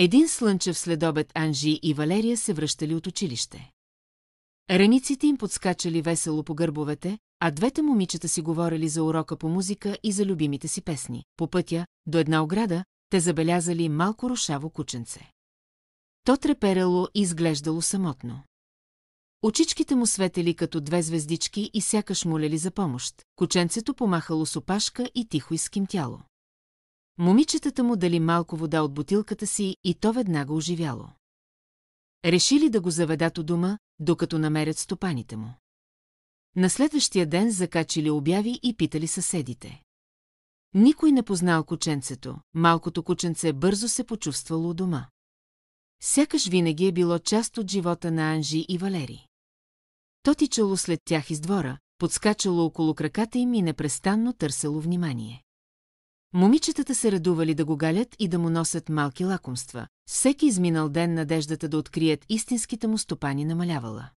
Един слънчев следобед Анжи и Валерия се връщали от училище. Раниците им подскачали весело по гърбовете, а двете момичета си говорили за урока по музика и за любимите си песни. По пътя, до една ограда, те забелязали малко рошаво кученце. То треперело и изглеждало самотно. Очичките му светели като две звездички и сякаш молели за помощ. Кученцето помахало с опашка и тихо изкимтяло. Момичетата му дали малко вода от бутилката си и то веднага оживяло. Решили да го заведат у дома, докато намерят стопаните му. На следващия ден закачили обяви и питали съседите. Никой не познал кученцето, малкото кученце бързо се почувствало у дома. Сякаш винаги е било част от живота на Анжи и Валери. То тичало след тях из двора, подскачало около краката им и непрестанно търсело внимание. Момичетата се радували да го галят и да му носят малки лакомства. Всеки изминал ден надеждата да открият истинските му стопани намалявала.